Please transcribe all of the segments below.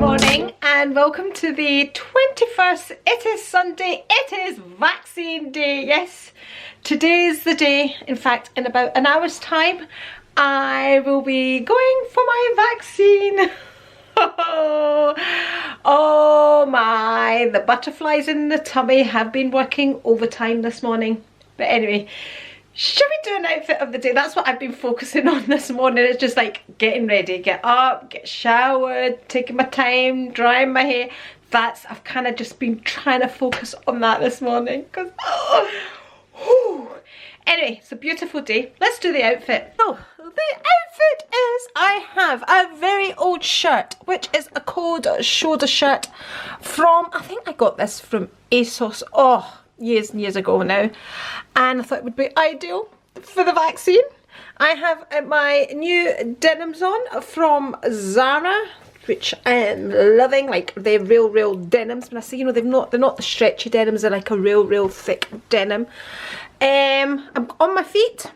morning and welcome to the 21st. It is Sunday. It is vaccine day. Yes, today is the day. In fact, in about an hour's time I will be going for my vaccine. Oh my, the butterflies in the tummy have been working overtime this morning. But anyway, should we do an outfit of the day? That's what I've been focusing on this morning. It's just like getting ready, get up, get showered, taking my time, drying my hair. I've kind of just been trying to focus on that this morning because anyway, it's a beautiful day. Let's do the outfit. So the outfit is, I have a very old shirt, which is a cold shoulder shirt from, I think I got this from ASOS, years and years ago now, and I thought it would be ideal for the vaccine. I have my new denims on from Zara, which I am loving. Like, they're real denims. When I say, you know, they're not the stretchy denims, they're like a real thick denim. I'm on my feet.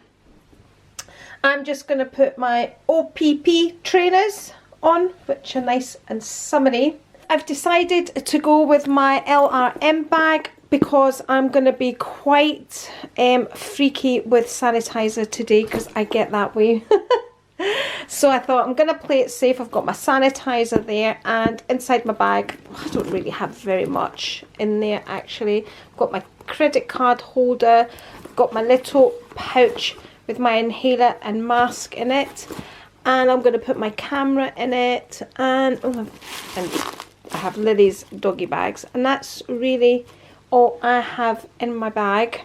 I'm just going to put my OPP trainers on, which are nice and summery. I've decided to go with my LRM bag because I'm going to be quite freaky with sanitizer today, because I get that way. So I thought I'm going to play it safe. I've got my sanitizer there, and inside my bag, I don't really have very much in there actually. I've got my credit card holder, I've got my little pouch with my inhaler and mask in it, and I'm going to put my camera in it, and I have Lily's doggy bags, and that's really all I have in my bag.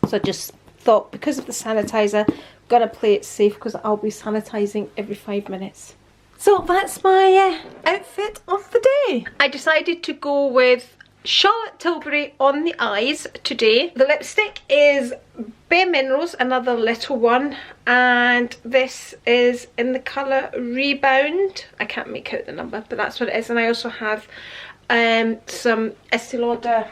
So I just thought, because of the sanitizer, I'm gonna play it safe because I'll be sanitizing every 5 minutes. So that's my outfit of the day. I decided to go with Charlotte Tilbury on the eyes today. The lipstick is Bare Minerals, another little one, and this is in the colour Rebound. I can't make out the number, but that's what it is. And I also have some Estee Lauder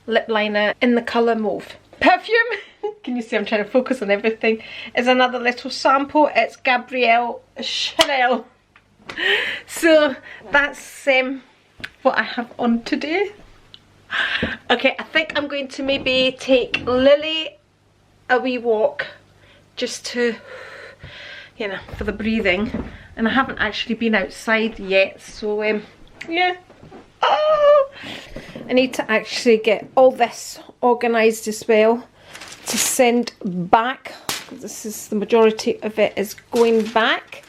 lip liner in the colour Mauve. Perfume, can you see I'm trying to focus on everything, is another little sample. It's Gabrielle Chanel. So that's what I have on today. Okay, I think I'm going to maybe take Lily a wee walk, just to, you know, for the breathing. And I haven't actually been outside yet, so yeah. I need to actually get all this organised as well to send back. This is, the majority of it is going back.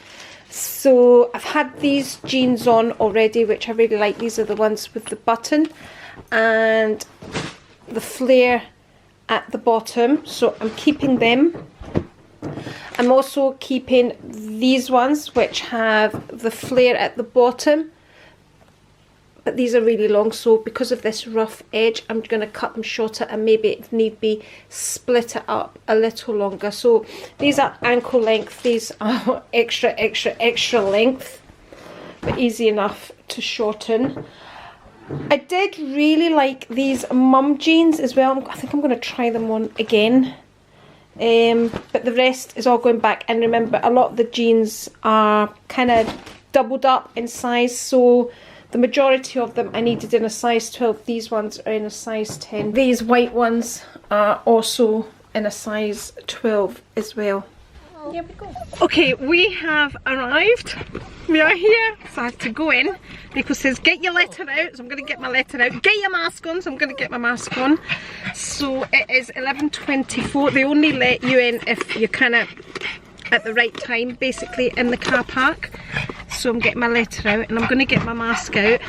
So I've had these jeans on already, which I really like. These are the ones with the button and the flare at the bottom, so I'm keeping them. I'm also keeping these ones which have the flare at the bottom, but these are really long, so because of this rough edge I'm going to cut them shorter and maybe, if need be, split it up a little longer. So these are ankle length, these are extra length, but easy enough to shorten. I did really like these mum jeans as well. I think I'm going to try them on again. But the rest is all going back, and remember, a lot of the jeans are kind of doubled up in size, so the majority of them I needed in a size 12. These ones are in a size 10. These white ones are also in a size 12 as well. Here we go. Okay, we have arrived. We are here, so I have to go in. Nico says, get your letter out, so I'm going to get my letter out. Get your mask on, so I'm going to get my mask on. So it is 11:24. They only let you in if you're kind of at the right time, basically, in the car park. So I'm getting my letter out, and I'm going to get my mask out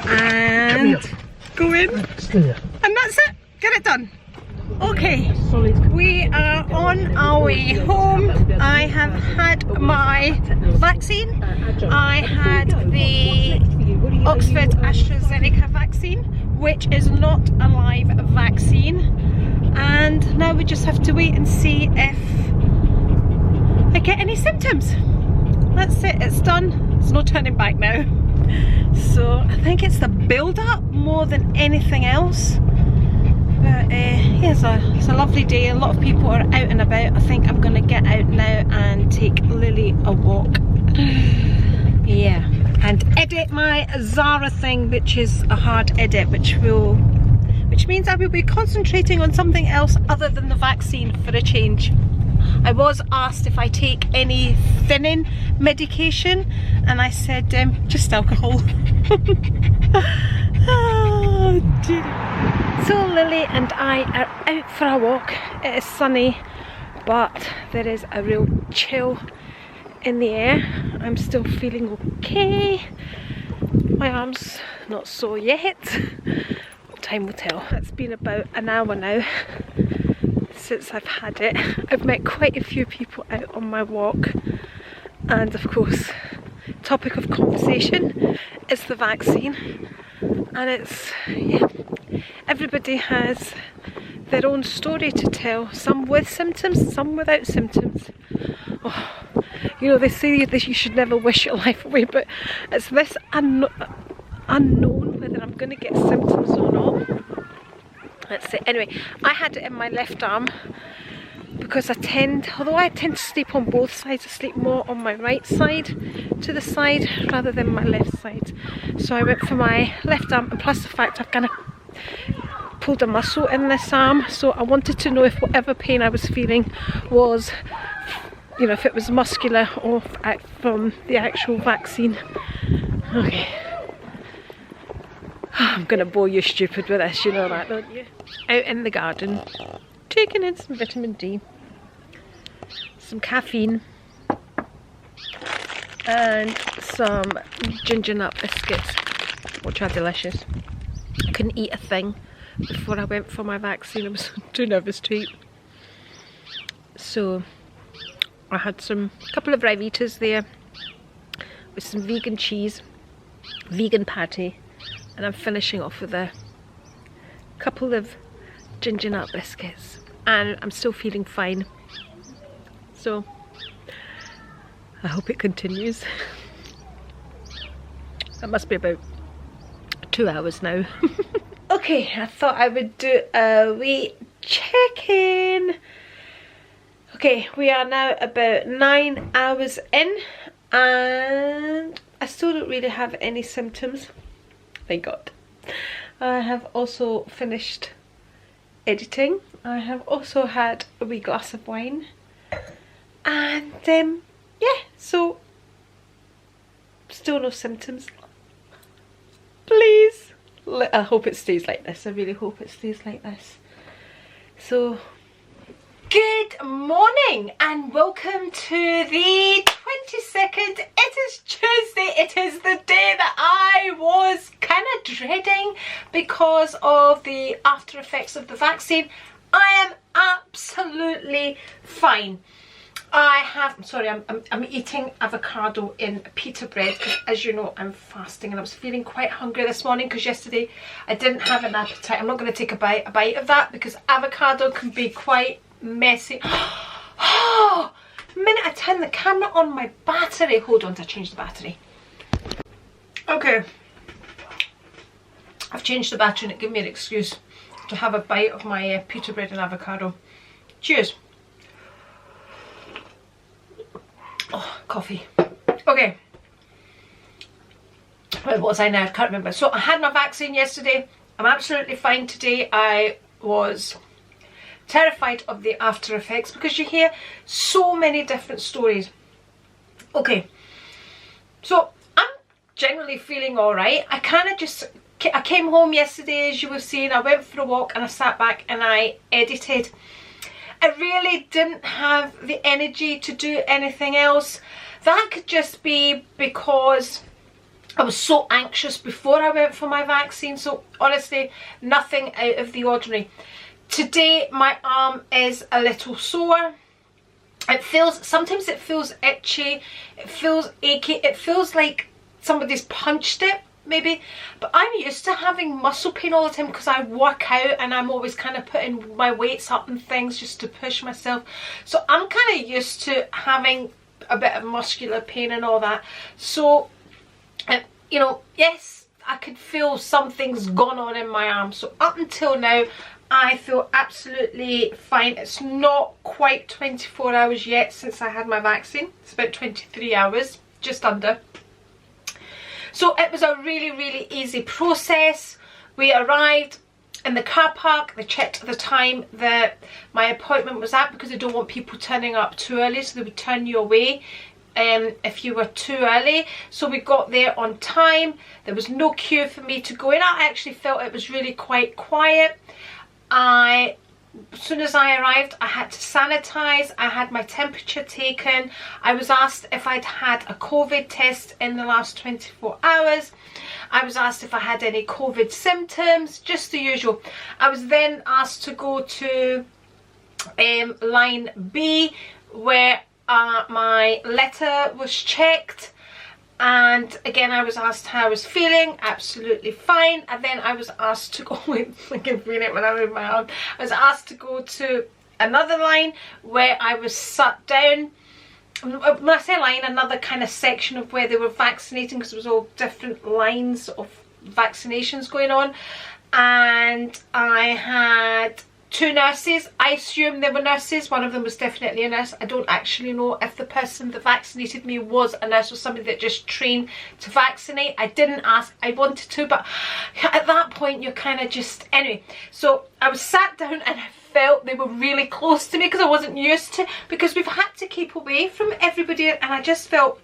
and go in. And that's it. Get it done. Okay, we are on our way home. I have had my vaccine. I had the Oxford AstraZeneca vaccine, which is not a live vaccine. And now we just have to wait and see if I get any symptoms. That's it, it's done. There's no turning back now. So I think it's the build-up more than anything else. But yeah, it's a lovely day. A lot of people are out and about. I think I'm going to get out now and take Lily a walk. Yeah, and edit my Zara thing, which is a hard edit, which means I will be concentrating on something else other than the vaccine for a change. I was asked if I take any thinning medication, and I said just alcohol. Oh dear. So Lily and I are out for a walk. It is sunny, but there is a real chill in the air. I'm still feeling okay. My arm's not sore yet. Time will tell. It's been about an hour now since I've had it. I've met quite a few people out on my walk, and of course, topic of conversation is the vaccine. And it's, yeah, everybody has their own story to tell, some with symptoms, some without symptoms. Oh, you know, they say that you should never wish your life away, but it's this unknown whether I'm going to get symptoms or not. Let's see. Anyway, I had it in my left arm because although I tend to sleep on both sides, I sleep more on my right side to the side rather than my left side. So I went for my left arm, and plus the fact I've kind of pulled a muscle in this arm, so I wanted to know if whatever pain I was feeling was, you know, if it was muscular or from the actual vaccine. Okay. I'm gonna bore you stupid with this, you know that, don't you? Out in the garden, taking in some vitamin D, some caffeine, and some ginger nut biscuits, which are delicious. I couldn't eat a thing before I went for my vaccine. I was too nervous to eat. So I had a couple of Rivitas there with some vegan cheese, vegan patty, and I'm finishing off with a couple of ginger nut biscuits, and I'm still feeling fine. So I hope it continues. That must be about 2 hours now. Okay, I thought I would do a wee check-in. Okay, we are now about 9 hours in, and I still don't really have any symptoms. Thank God. I have also finished editing. I have also had a wee glass of wine, and yeah, so still no symptoms. Please, I hope it stays like this. I really hope it stays like this. So good morning and welcome to the 22nd. It is Tuesday. It is the day that I was kind of dreading because of the after effects of the vaccine. I am absolutely fine. I'm eating avocado in pita bread because, as you know, I'm fasting, and I was feeling quite hungry this morning because yesterday I didn't have an appetite. I'm not going to take a bite of that because avocado can be quite messy. Oh, the minute I turn the camera on, my battery, hold on to change the battery. Okay, I've changed the battery and it gave me an excuse to have a bite of my pita bread and avocado. Cheers. Oh, coffee. Okay, where was I now? I can't remember. So I had my vaccine yesterday. I'm absolutely fine today. I was terrified of the after effects because you hear so many different stories. Okay, so I'm generally feeling all right. I came home yesterday, as you were seeing. I went for a walk and I sat back and I edited. I really didn't have the energy to do anything else. That could just be because I was so anxious before I went for my vaccine. So honestly, nothing out of the ordinary. Today my arm is a little sore. Sometimes it feels itchy, it feels achy, it feels like somebody's punched it maybe, but I'm used to having muscle pain all the time because I work out and I'm always kind of putting my weights up and things just to push myself. So I'm kind of used to having a bit of muscular pain and all that. So you know, yes, I could feel something's gone on in my arm. So up until now I feel absolutely fine. It's not quite 24 hours yet since I had my vaccine. It's about 23 hours, just under. So it was a really easy process. We arrived in the car park. They checked the time that my appointment was at, because they don't want people turning up too early, so they would turn you away if you were too early. So we got there on time. There was no queue for me to go in. I actually felt it was really quite quiet. As soon as I arrived, I had to sanitize. I had my temperature taken. I was asked if I'd had a COVID test in the last 24 hours. I was asked if I had any COVID symptoms, just the usual. I was then asked to go to line B, where my letter was checked. And again, I was asked how I was feeling. Absolutely fine. And then I was asked to go with, I can feel it when I move my arm. I was asked to go to another line where I was sat down. When I say line, another kind of section of where they were vaccinating, because there was all different lines of vaccinations going on. And I had 2 nurses. I assume they were nurses. One of them was definitely a nurse. I don't actually know if the person that vaccinated me was a nurse or somebody that just trained to vaccinate. I didn't ask. I wanted to, but at that point you're kind of just... Anyway, so I was sat down and I felt they were really close to me, because I wasn't used to, because we've had to keep away from everybody, and I just felt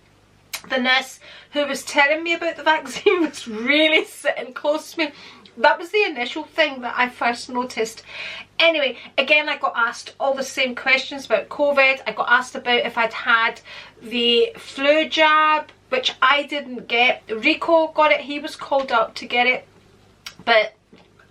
the nurse who was telling me about the vaccine was really sitting close to me. That was the initial thing that I first noticed. Anyway, again, I got asked all the same questions about COVID. I got asked about if I'd had the flu jab, which I didn't get. Rico got it. He was called up to get it, but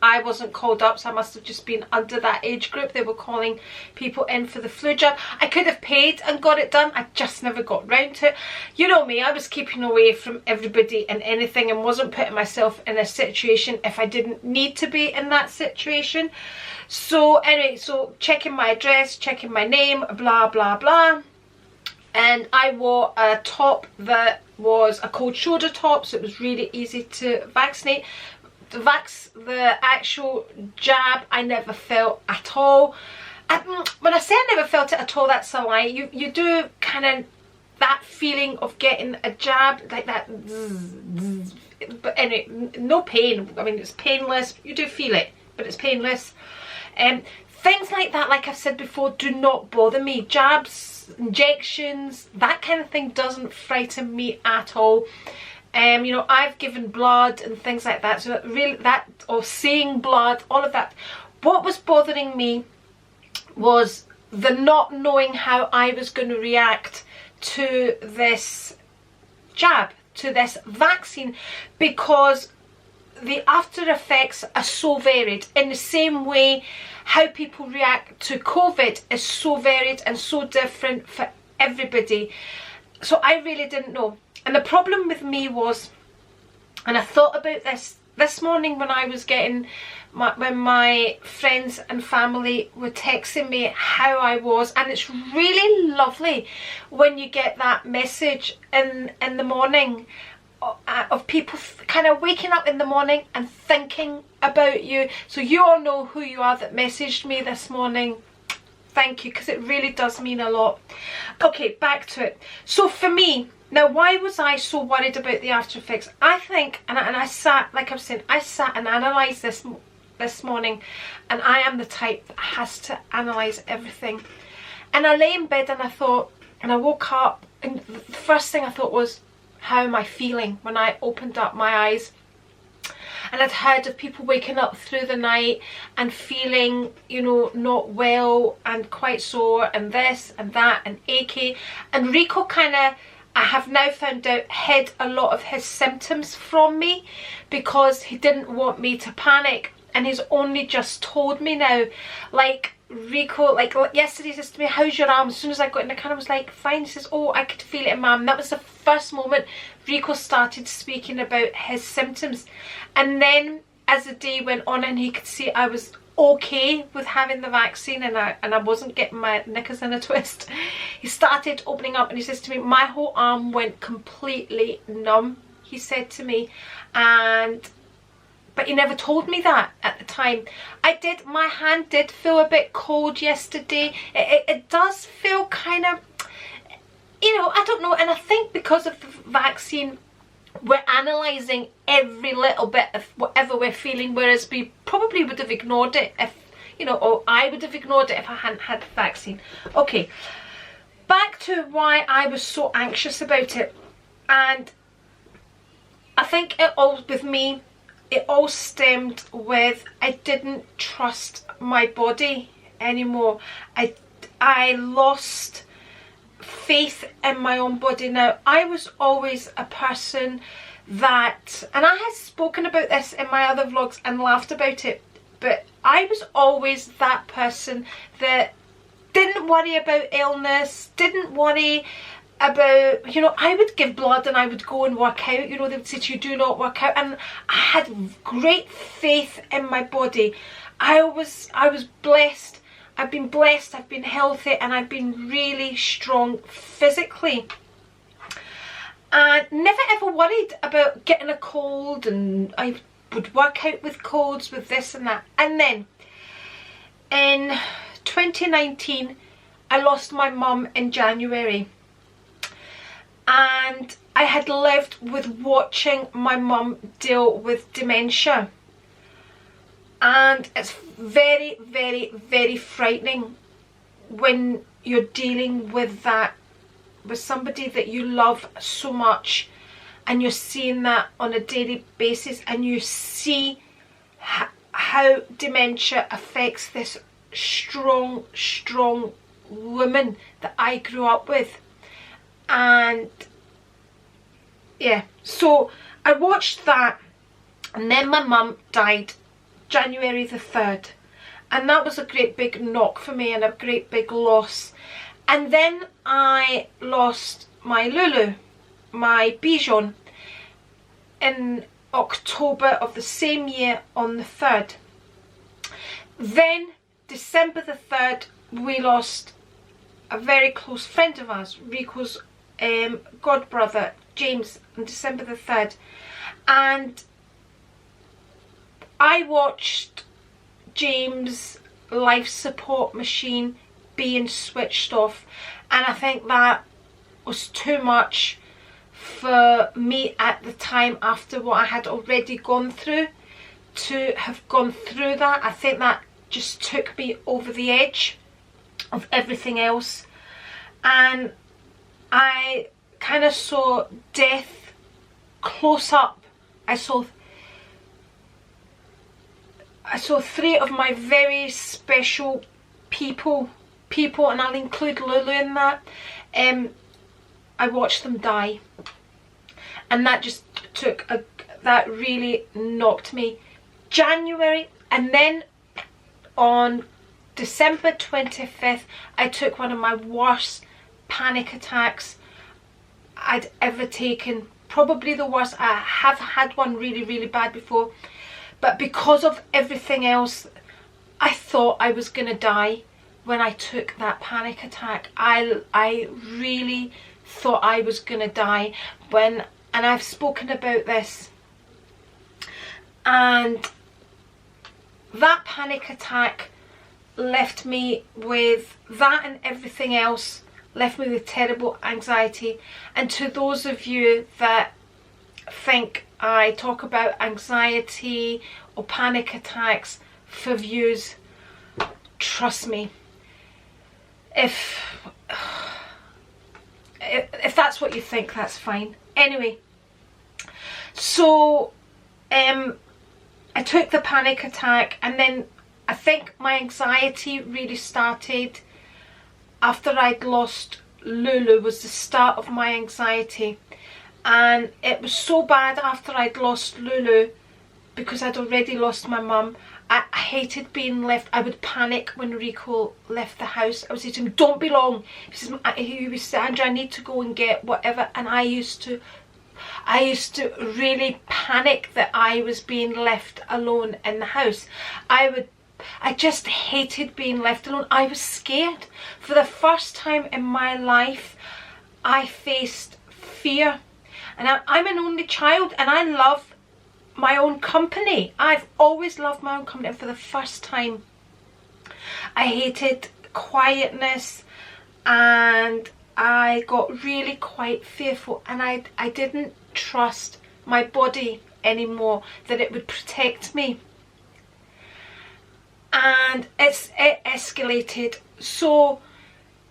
I wasn't called up, so I must have just been under that age group. They were calling people in for the flu jab. I could have paid and got it done. I just never got round to it. You know me, I was keeping away from everybody and anything, and wasn't putting myself in a situation if I didn't need to be in that situation. So anyway, so checking my address, checking my name, blah blah blah. And I wore a top that was a cold shoulder top, so it was really easy to vaccinate. The actual jab, I never felt at all. When I say I never felt it at all, that's a lie. You do kind of that feeling of getting a jab, like that zzz, but anyway, no pain. I mean, it's painless. You do feel it, but it's painless. Things like that, like I've said before, do not bother me. Jabs, injections, that kind of thing doesn't frighten me at all. You know, I've given blood and things like that, so that really, that, or seeing blood, all of that. What was bothering me was the not knowing how I was going to react to this jab, to this vaccine, because the after effects are so varied. In the same way how people react to COVID is so varied and so different for everybody. So I really didn't know. And the problem with me was, and I thought about this morning when I was getting, when my friends and family were texting me how I was, and it's really lovely when you get that message in the morning of people kind of waking up in the morning and thinking about you. So you all know who you are that messaged me this morning. Thank you, because it really does mean a lot. Okay, back to it. So for me, now, why was I so worried about the after effects? I think, and I sat, like I was saying, I sat and analysed this morning, and I am the type that has to analyse everything. And I lay in bed and I thought, and I woke up, and the first thing I thought was, how am I feeling when I opened up my eyes? And I'd heard of people waking up through the night and feeling, you know, not well and quite sore and this and that and achy. And Rico kind of, I have now found out, hid a lot of his symptoms from me because he didn't want me to panic. And he's only just told me now, like Rico, like yesterday he says to me, how's your arm? As soon as I got in the car I was like, fine. He says, oh, I could feel it in my arm. That was the first moment Rico started speaking about his symptoms. And then as the day went on and he could see I was okay with having the vaccine and I wasn't getting my knickers in a twist, he started opening up and he says to me, my whole arm went completely numb, he said to me. But he never told me that at the time. My hand did feel a bit cold yesterday. It does feel kind of, you know, I don't know. And I think because of the vaccine, we're analysing every little bit of whatever we're feeling, whereas we probably would have ignored it if, you know, or I would have ignored it if I hadn't had the vaccine. Okay, back to why I was so anxious about it. And I think it all, with me, it all stemmed with I didn't trust my body anymore. I lost faith in my own body. Now, I was always a person that, and I had spoken about this in my other vlogs and laughed about it, but I was always that person that didn't worry about illness, didn't worry about, you know, I would give blood and I would go and work out. You know, they would say to you, do not work out, and I had great faith in my body. I was blessed. I've been blessed, I've been healthy, and I've been really strong physically. And never ever worried about getting a cold, and I would work out with colds, with this and that. And then in 2019, I lost my mum in January. And I had lived with watching my mum deal with dementia. And it's very, very, very frightening when you're dealing with that, with somebody that you love so much, and you're seeing that on a daily basis, and you see how dementia affects this strong woman that I grew up with. And yeah, so I watched that, and then my mum died January the 3rd, and that was a great big knock for me and a great big loss. And then I lost my Lulu, my Bichon, in October of the same year on the 3rd. Then December the 3rd, we lost a very close friend of ours, Rico's god brother James, on December the 3rd. And I watched James' life support machine being switched off, and I think that was too much for me at the time, after what I had already gone through, to have gone through that. I think that just took me over the edge of everything else, and I kind of saw death close up. I saw 3 of my very special people, and I'll include Lulu in that. I watched them die, and that just took that really knocked me. January, and then on December 25th, I took one of my worst panic attacks I'd ever taken. Probably the worst. I have had one really, really bad before, but because of everything else, I thought I was gonna die when I took that panic attack. I really thought I was gonna die when, and I've spoken about this, and that panic attack left me with that, and everything else left me with terrible anxiety. And to those of you that think I talk about anxiety or panic attacks for views, trust me, if that's what you think, that's fine. Anyway, so I took the panic attack, and then I think my anxiety really started after I'd lost Lulu. Was the start of my anxiety, and it was so bad after I'd lost Lulu, because I'd already lost my mum. I hated being left. I would panic when Rico left the house. I would say to him, don't be long. He would say, Andri, I need to go and get whatever. And I used to really panic that I was being left alone in the house. I just hated being left alone. I was scared. For the first time in my life, I faced fear. And I'm an only child, and I love my own company. I've always loved my own company, and for the first time, I hated quietness, and I got really quite fearful, and I didn't trust my body anymore, that it would protect me. And it escalated. So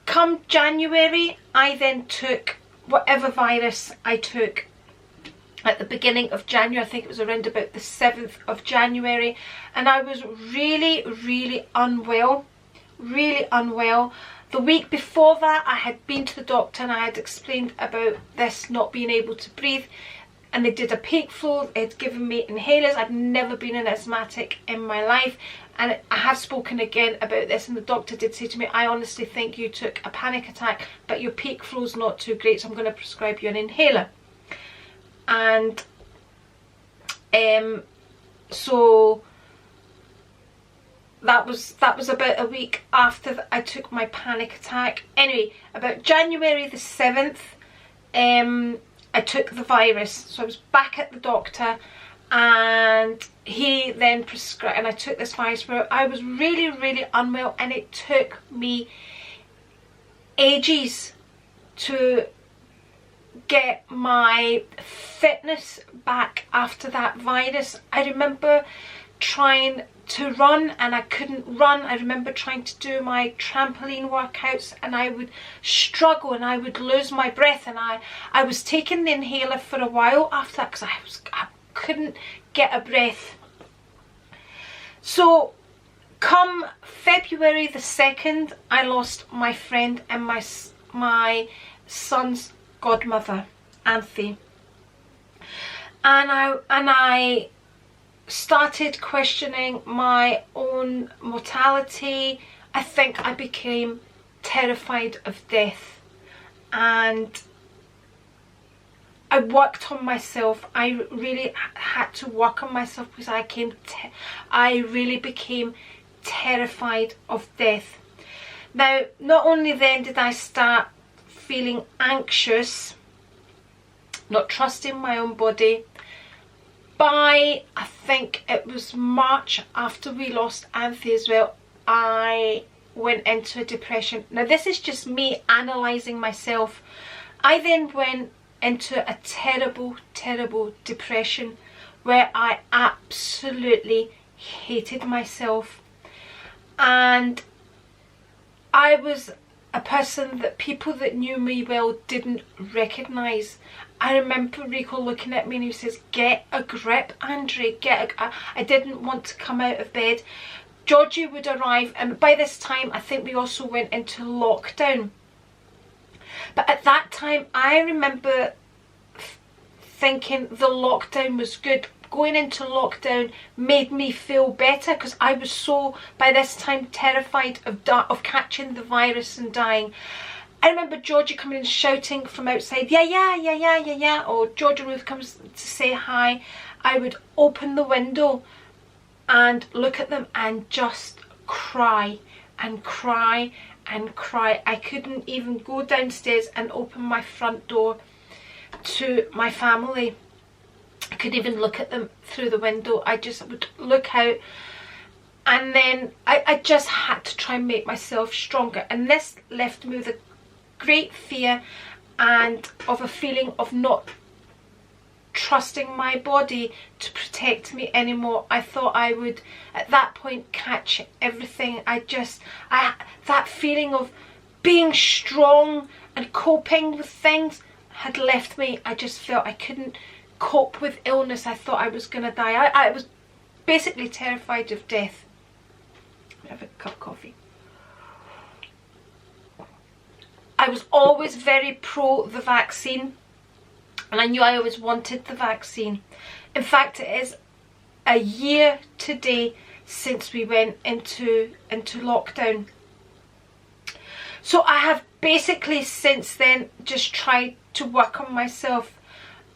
come January, I then took whatever virus I took at the beginning of January. I think it was around about the 7th of January, and I was really unwell, really unwell. The week before that, I had been to the doctor and I had explained about this not being able to breathe, and they did a peak flow. They had given me inhalers. I've never been an asthmatic in my life, and I have spoken again about this, and the doctor did say to me, I honestly think you took a panic attack, but your peak flow's not too great, so I'm going to prescribe you an inhaler. And so that was about a week after I took my panic attack. Anyway, about January the 7th, I took the virus. So I was back at the doctor, and he then prescribed, and I took this virus where I was really unwell, and it took me ages to get my fitness back after that virus. I remember trying to run and I couldn't run. I remember trying to do my trampoline workouts and I would struggle and I would lose my breath, and I was taking the inhaler for a while after that because I couldn't get a breath. So come February the 2nd, I lost my friend and my son's godmother, Andri, and I started questioning my own mortality. I think I became terrified of death, and I worked on myself. I really had to work on myself because I really became terrified of death. Now, not only then did I start feeling anxious, not trusting my own body. By, I think it was March, after we lost Andri as well, I went into a depression. Now this is just me analysing myself. I then went into a terrible depression where I absolutely hated myself, and I was a person that people that knew me well didn't recognise. I remember Rico looking at me and he says, get a grip, Andri, I didn't want to come out of bed. Georgie would arrive, and by this time I think we also went into lockdown. But at that time I remember thinking the lockdown was good. Going into lockdown made me feel better because I was so, by this time, terrified of catching the virus and dying. I remember Georgie coming and shouting from outside, yeah, or Georgie Ruth comes to say hi. I would open the window and look at them and just cry and cry and cry. I couldn't even go downstairs and open my front door to my family. I couldn't even look at them through the window. I just would look out, and then I just had to try and make myself stronger, and this left me with a great fear and of a feeling of not trusting my body to protect me anymore. I thought I would at that point catch everything. That feeling of being strong and coping with things had left me. I just felt I couldn't cope with illness. I thought I was going to die. I was basically terrified of death. I'll have a cup of coffee. I was always very pro the vaccine, and I knew I always wanted the vaccine. In fact, it is a year today since we went into lockdown. So I have basically since then just tried to work on myself.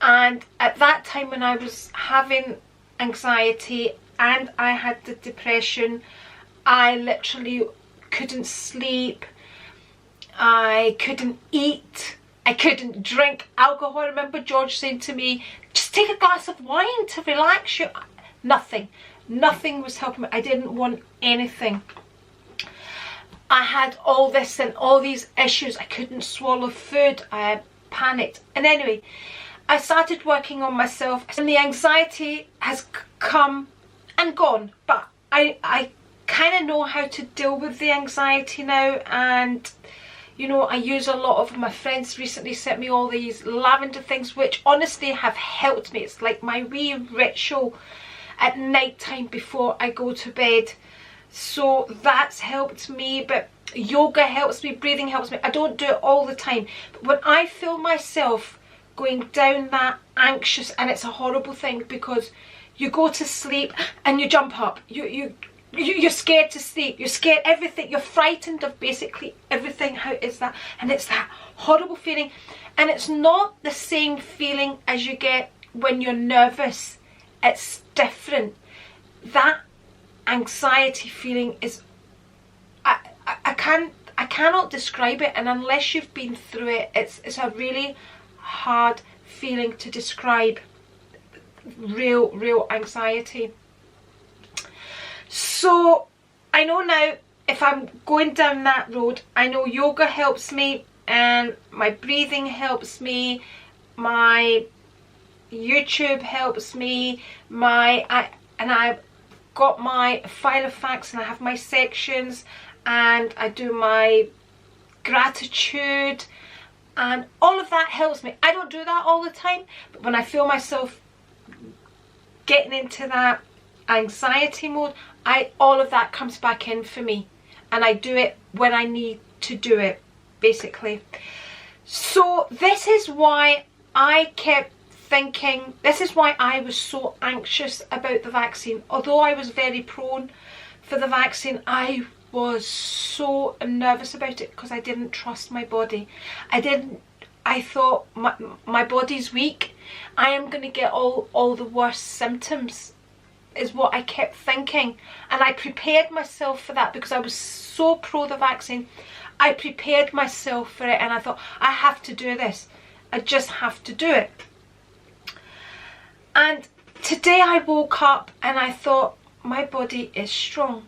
And at that time when I was having anxiety and I had the depression, I literally couldn't sleep, I couldn't eat, I couldn't drink alcohol. I remember George saying to me, just take a glass of wine to relax you. Nothing was helping me. I didn't want anything. I had all this and all these issues. I couldn't swallow food. I panicked. And anyway, I started working on myself, and the anxiety has come and gone, but I kind of know how to deal with the anxiety now. And you know, I use a lot of, my friends recently sent me all these lavender things, which honestly have helped me. It's like my wee ritual at night time before I go to bed. So that's helped me. But yoga helps me, breathing helps me. I don't do it all the time, but when I feel myself going down that anxious, and it's a horrible thing because you go to sleep and you jump up, you're scared to sleep, you're scared everything, you're frightened of basically everything. How is that? And it's that horrible feeling, and it's not the same feeling as you get when you're nervous. It's different. That anxiety feeling is, I cannot describe it, and unless you've been through it, it's a really hard feeling to describe. Real anxiety. So I know now, if I'm going down that road, I know yoga helps me, and my breathing helps me, my YouTube helps me, and I've got my file of facts, and I have my sections, and I do my gratitude, and all of that helps me. I don't do that all the time, but when I feel myself getting into that anxiety mode, all of that comes back in for me, and I do it when I need to do it, basically. So this is why I kept thinking, this is why I was so anxious about the vaccine. Although I was very prone for the vaccine, was so nervous about it because I didn't trust my body. I thought my body's weak. I am going to get all the worst symptoms, is what I kept thinking. And I prepared myself for that because I was so pro the vaccine. I prepared myself for it, and I thought, I have to do this. I just have to do it. And today I woke up and I thought, my body is strong.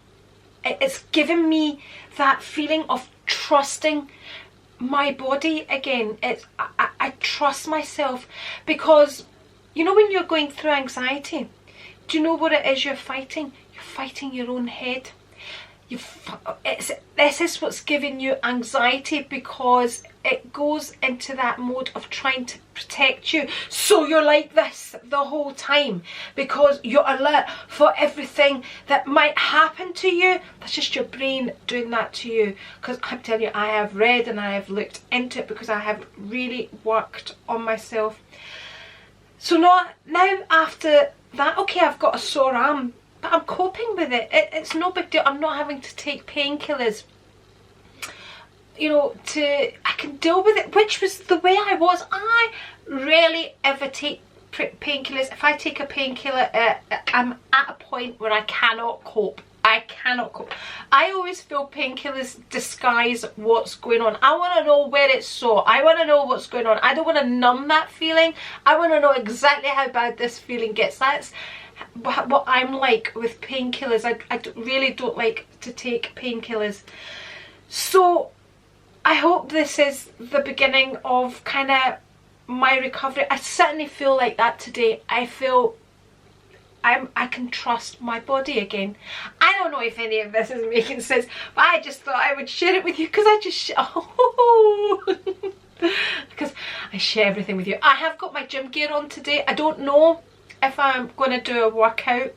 It's given me that feeling of trusting my body again. I trust myself, because you know, when you're going through anxiety, do you know what it is you're fighting? You're fighting your own head. This is what's giving you anxiety, because it goes into that mode of trying to protect you. So you're like this the whole time because you're alert for everything that might happen to you. That's just your brain doing that to you. Because I'm telling you, I have read and I have looked into it, because I have really worked on myself. So now after that, okay, I've got a sore arm, but I'm coping with it. It's no big deal. I'm not having to take painkillers, you know, I can deal with it, which was the way I was. I rarely ever take painkillers. If I take a painkiller, I'm at a point where I cannot cope. I cannot cope. I always feel painkillers disguise what's going on. I want to know where it's sore. I want to know what's going on. I don't want to numb that feeling. I want to know exactly how bad this feeling gets. That's what I'm like with painkillers. I really don't like to take painkillers. So I hope this is the beginning of kind of my recovery. I certainly feel like that today. I feel I can trust my body again. I don't know if any of this is making sense, but I just thought I would share it with you, because because I share everything with you. I have got my gym gear on today. I don't know if I'm going to do a workout.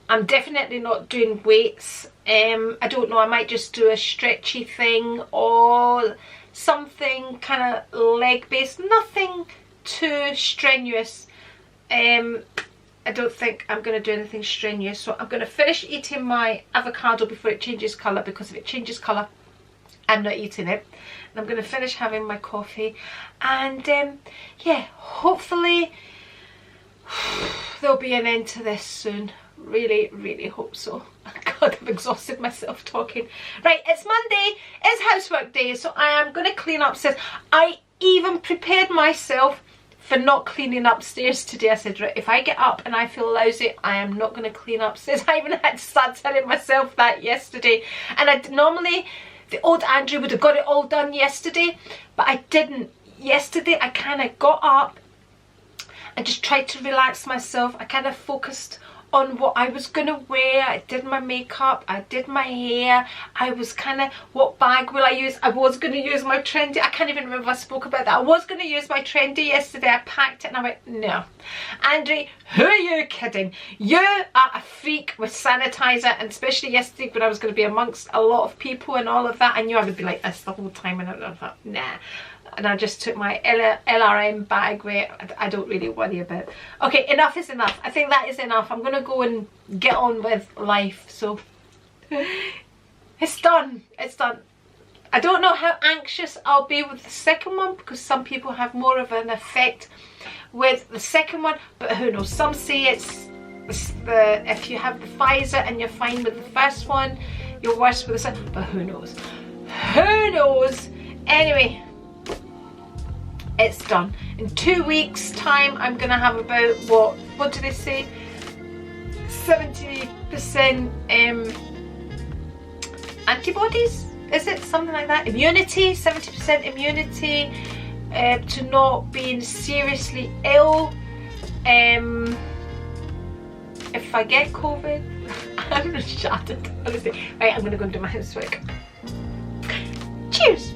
I'm definitely not doing weights. I don't know, I might just do a stretchy thing or something kind of leg based, nothing too strenuous. I don't think I'm going to do anything strenuous. So I'm going to finish eating my avocado before it changes colour, because if it changes colour, I'm not eating it. And I'm going to finish having my coffee, and yeah, hopefully there'll be an end to this soon. Really hope so. God, I've exhausted myself talking. Right, it's Monday, it's housework day, so I am going to clean upstairs. I even prepared myself for not cleaning upstairs today. I said, right, if I get up and I feel lousy, I am not going to clean upstairs. I even had to start telling myself that yesterday. And normally the old Andri would have got it all done yesterday, but I didn't. Yesterday I kind of got up I just tried to relax myself. I kind of focused on what I was gonna wear. I did my makeup, I did my hair, I was kind of, what bag will I use? I was gonna use my trendy, I can't even remember if I spoke about that. I was gonna use my trendy yesterday. I packed it and I went, no. Andri, who are you kidding? You are a freak with sanitizer, and especially yesterday when I was going to be amongst a lot of people and all of that, I knew I would be like this the whole time, and I thought, nah. And I just took my LRM bag where I don't really worry about. Okay, enough is enough. I think that is enough. I'm going to go and get on with life. So it's done. It's done. I don't know how anxious I'll be with the second one, because some people have more of an effect with the second one, but who knows. Some say it's the, if you have the Pfizer and you're fine with the first one, you're worse with the second, but who knows. Who knows? Anyway, it's done. In 2 weeks time I'm gonna have about, what do they say, 70% antibodies, is it something like that? Immunity, 70% immunity to not being seriously ill. If I get COVID, I'm shattered, honestly. Right, I'm gonna go and do my housework. Cheers.